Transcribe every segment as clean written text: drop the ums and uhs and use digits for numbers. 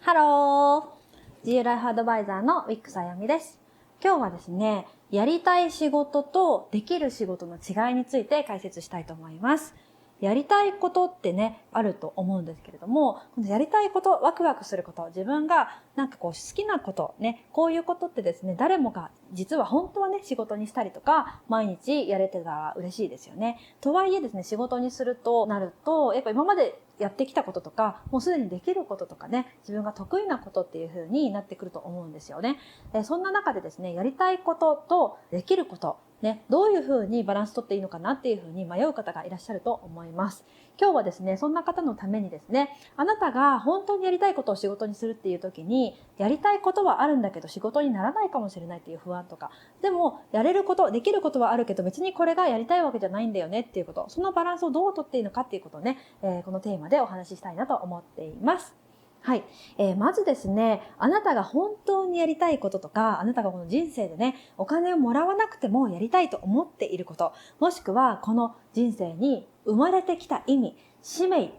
ハロー、自由ライフアドバイザーのウィックスあやみです。今日はですね、やりたい仕事とできる仕事の違いについて解説したいと思います。やりたいことってね、あると思うんですけれども、このやりたいこと、ワクワクすること、自分が好きなことね、こういうことってですね、誰もが実は本当はね、仕事にしたりとか、毎日やれてたら嬉しいですよね。とはいえですね、仕事にするとなると、やっぱ今までやってきたこととか、もうすでにできることとかね、自分が得意なことっていう風になってくると思うんですよね。そんな中でですね、やりたいこととできること、ね、どういう風にバランス取っていいのかなっていう風に迷う方がいらっしゃると思います。今日はですね、そんな方のためにですね、あなたが本当にやりたいことを仕事にするっていう時に、やりたいことはあるんだけど仕事にならないかもしれないっていう不安とか、でもやれること、できることはあるけど別にこれがやりたいわけじゃないんだよねっていうこと、そのバランスをどう取っていいのかっていうことをね、このテーマでお話ししたいなと思っています。はい、まずですね、あなたが本当にやりたいこととか、あなたがこの人生でね、お金をもらわなくてもやりたいと思っていること、もしくはこの人生に生まれてきた意味、使命、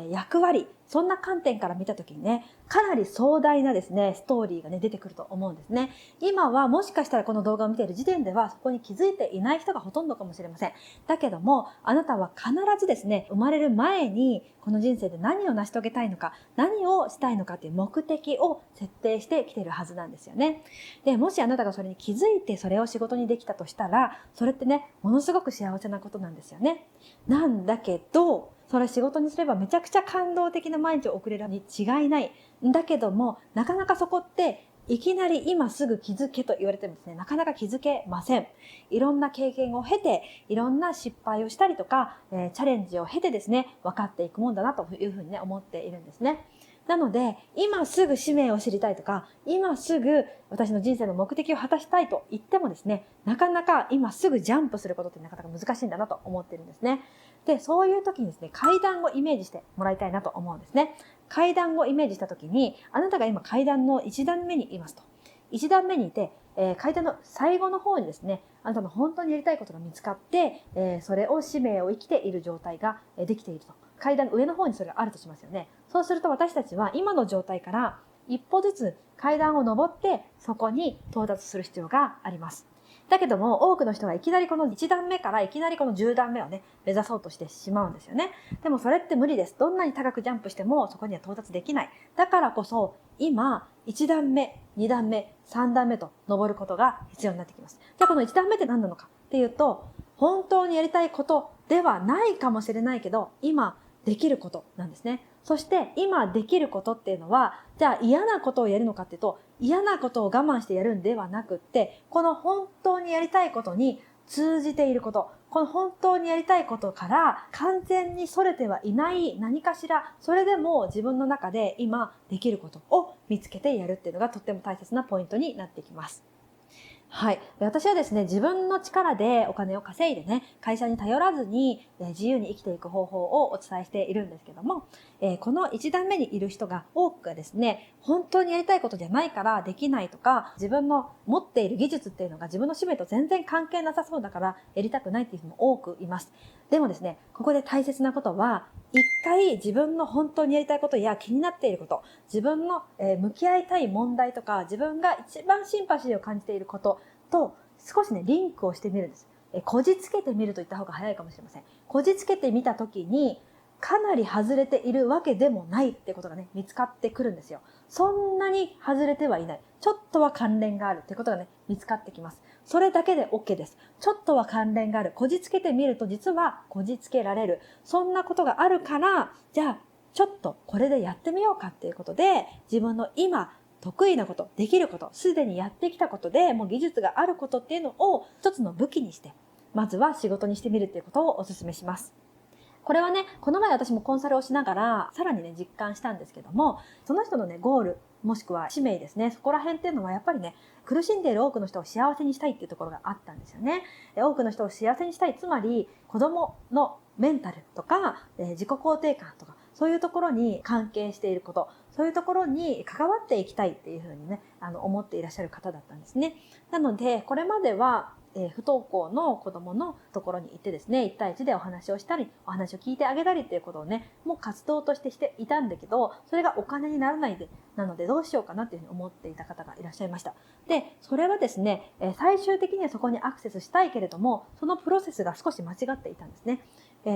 役割、そんな観点から見たときにね、かなり壮大なですね、ストーリーがね、出てくると思うんですね。今はもしかしたらこの動画を見ている時点ではそこに気づいていない人がほとんどかもしれません。だけども、あなたは必ずですね、生まれる前にこの人生で何を成し遂げたいのか、何をしたいのかっていう目的を設定してきているはずなんですよね。で、もしあなたがそれに気づいてそれを仕事にできたとしたら、それってね、ものすごく幸せなことなんですよね。なんだけど、それ仕事にすればめちゃくちゃ感動的な毎日を送れるに違いない。だけども、なかなかそこっていきなり今すぐ気づけと言われてもですね、なかなか気づけません。いろんな経験を経て、いろんな失敗をしたりとか、チャレンジを経てですね、分かっていくもんだなというふうにね、思っているんですね。なので、今すぐ使命を知りたいとか、今すぐ私の人生の目的を果たしたいと言ってもですね、なかなか今すぐジャンプすることってなかなか難しいんだなと思っているんですね。で、そういう時にですね、階段をイメージしてもらいたいなと思うんですね。階段をイメージした時に、あなたが今階段の1段目にいますと。1段目にいて、階段の最後の方にですね、あなたの本当にやりたいことが見つかって、それを使命を生きている状態ができていると。階段の上の方にそれがあるとしますよね。そうすると私たちは今の状態から一歩ずつ階段を上ってそこに到達する必要があります。だけども多くの人がいきなりこの1段目からいきなりこの10段目をね、目指そうとしてしまうんですよね。でもそれって無理です。どんなに高くジャンプしてもそこには到達できない。だからこそ今1段目、2段目、3段目と登ることが必要になってきます。じゃあこの1段目って何なのかっていうと、本当にやりたいことではないかもしれないけど、今できることなんですね。そして今できることっていうのは、じゃあ嫌なことをやるのかっていうと、嫌なことを我慢してやるんではなくって、この本当にやりたいことに通じていること、この本当にやりたいことから完全に逸れてはいない何かしら、それでも自分の中で今できることを見つけてやるっていうのがとっても大切なポイントになってきます。はい。私はですね、自分の力でお金を稼いでね、会社に頼らずに自由に生きていく方法をお伝えしているんですけども、この一段目にいる人が多くがですね、本当にやりたいことじゃないからできないとか、自分の持っている技術っていうのが自分の使命と全然関係なさそうだからやりたくないっていう人も多くいます。でもですね、ここで大切なことは、一回自分の本当にやりたいことや気になっていること、自分の向き合いたい問題とか、自分が一番シンパシーを感じていることと少しね、リンクをしてみるんです。こじつけてみると言った方が早いかもしれません。こじつけてみたときに、かなり外れているわけでもないってことがね、見つかってくるんですよ。そんなに外れてはいない。ちょっとは関連があるってことがね、見つかってきます。それだけで OK です。ちょっとは関連がある。こじつけてみると実はこじつけられる。そんなことがあるから、じゃあ、ちょっとこれでやってみようかっていうことで、自分の今、得意なこと、できること、すでにやってきたことで、もう技術があることっていうのを一つの武器にして、まずは仕事にしてみるっていうことをお勧めします。これはね、この前私もコンサルをしながら、さらにね、実感したんですけども、その人のね、ゴール、もしくは使命ですね、そこら辺っていうのはやっぱりね、苦しんでいる多くの人を幸せにしたいっていうところがあったんですよね。多くの人を幸せにしたい、つまり子供のメンタルとか、自己肯定感とか、そういうところに関係していること、そういうところに関わっていきたいっていうふうにね、思っていらっしゃる方だったんですね。なので、これまでは、不登校の子供のところに行ってですね、1対1でお話をしたり、お話を聞いてあげたりっていうことをね、もう活動としてしていたんだけど、それがお金にならないなのでどうしようかなっていうふうに思っていた方がいらっしゃいました。で、それはですね、最終的にはそこにアクセスしたいけれども、そのプロセスが少し間違っていたんですね。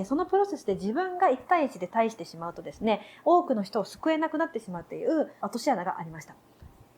そのプロセスで自分が1対1で対してしまうとですね、多くの人を救えなくなってしまうっていう落とし穴がありました。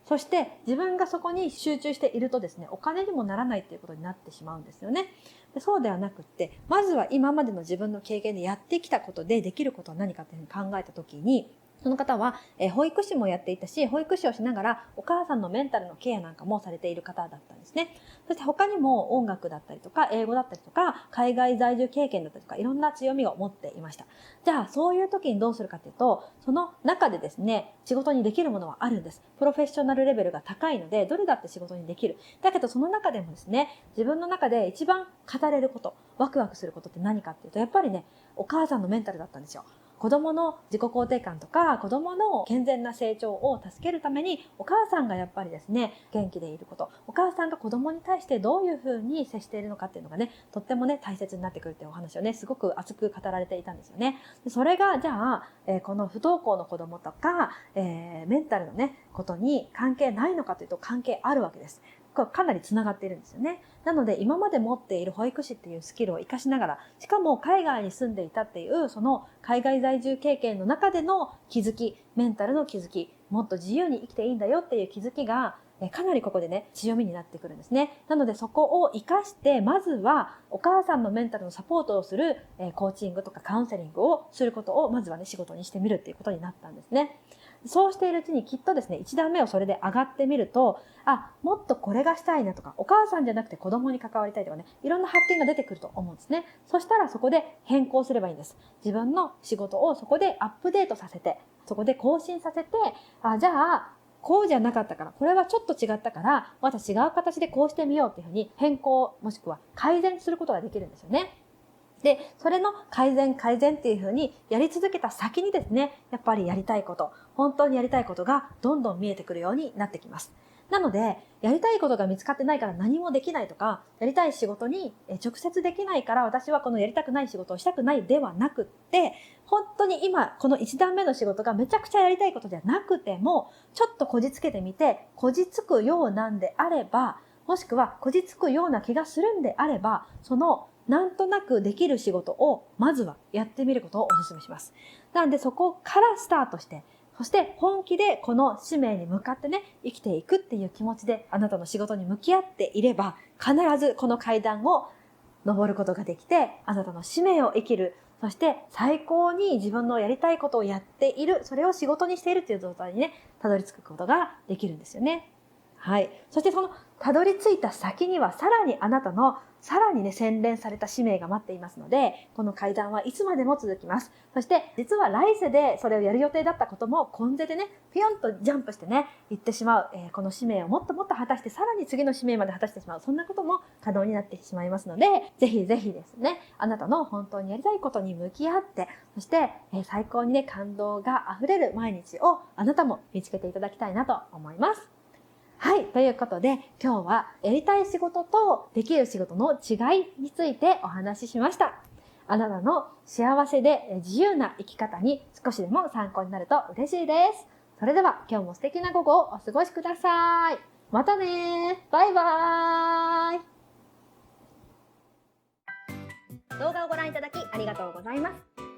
そして自分がそこに集中しているとですね、お金にもならないっていうことになってしまうんですよね。で、そうではなくって、まずは今までの自分の経験でやってきたことでできることは何かっていうふうに考えたときに、その方は、保育士もやっていたし、保育士をしながらお母さんのメンタルのケアなんかもされている方だったんですね。そして他にも音楽だったりとか、英語だったりとか、海外在住経験だったりとか、いろんな強みを持っていました。じゃあ、そういう時にどうするかというと、その中でですね、仕事にできるものはあるんです。プロフェッショナルレベルが高いので、どれだって仕事にできる。だけど、その中でもですね、自分の中で一番語れること、ワクワクすることって何かっていうと、やっぱりね、お母さんのメンタルだったんですよ。子供の自己肯定感とか子供の健全な成長を助けるためにお母さんがやっぱりですね、元気でいること、お母さんが子供に対してどういうふうに接しているのかっていうのがね、とってもね大切になってくるっていうお話をね、すごく熱く語られていたんですよね。でそれがじゃあ、この不登校の子供とか、メンタルのねことに関係ないのかというと関係あるわけです。かなりつながっているんですよね。なので今まで持っている保育士っていうスキルを活かしながら、しかも海外に住んでいたっていうその海外在住経験の中での気づき、メンタルの気づき、もっと自由に生きていいんだよっていう気づきがかなりここでね強みになってくるんですね。なのでそこを活かしてまずはお母さんのメンタルのサポートをするコーチングとかカウンセリングをすることをまずはね仕事にしてみるっていうことになったんですね。そうしているうちにきっとですね、1段目をそれで上がってみると、もっとこれがしたいなとか、お母さんじゃなくて子供に関わりたいとかね、いろんな発見が出てくると思うんですね。そしたらそこで変更すればいいんです。自分の仕事をそこでアップデートさせて、そこで更新させて、じゃあ、こうじゃなかったから、これはちょっと違ったから、また違う形でこうしてみようっていうふうに変更、もしくは改善することができるんですよね。で、それの改善っていう風にやり続けた先にですね、やっぱりやりたいこと、本当にやりたいことがどんどん見えてくるようになってきます。なので、やりたいことが見つかってないから何もできないとか、やりたい仕事に直接できないから私はこのやりたくない仕事をしたくないではなくって、本当に今この1段目の仕事がめちゃくちゃやりたいことじゃなくても、ちょっとこじつけてみて、こじつくようなんであれば、もしくはこじつくような気がするんであれば、そのなんとなくできる仕事をまずはやってみることをお勧めします。なのでそこからスタートして、そして本気でこの使命に向かってね、生きていくっていう気持ちであなたの仕事に向き合っていれば、必ずこの階段を登ることができて、あなたの使命を生きる、そして最高に自分のやりたいことをやっている、それを仕事にしているっていう状態にね、たどり着くことができるんですよね。はい。そしてそのたどり着いた先にはさらにあなたのさらにね洗練された使命が待っていますので、この階段はいつまでも続きます。そして実は来世でそれをやる予定だったことも今世でねピヨンとジャンプしてね行ってしまう、この使命をもっともっと果たしてさらに次の使命まで果たしてしまう、そんなことも可能になってしまいますので、ぜひぜひですねあなたの本当にやりたいことに向き合って、そして、最高にね感動があふれる毎日をあなたも見つけていただきたいなと思います。はい。ということで、今日はやりたい仕事とできる仕事の違いについてお話ししました。あなたの幸せで自由な生き方に少しでも参考になると嬉しいです。それでは今日も素敵な午後をお過ごしください。またね。バイバーイ。動画をご覧いただきありがとうございます。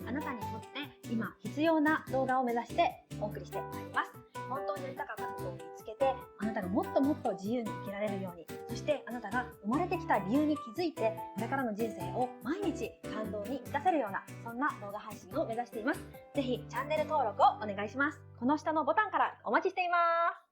あなたにとって今必要な動画を目指してお送りしてまいります。本当にやりたかったことを見つけて、あなたがもっともっと自由に生きられるように、そしてあなたが生まれてきた理由に気づいて、これからの人生を毎日感動に満たせるような、そんな動画配信を目指しています。ぜひチャンネル登録をお願いします。この下のボタンからお待ちしています。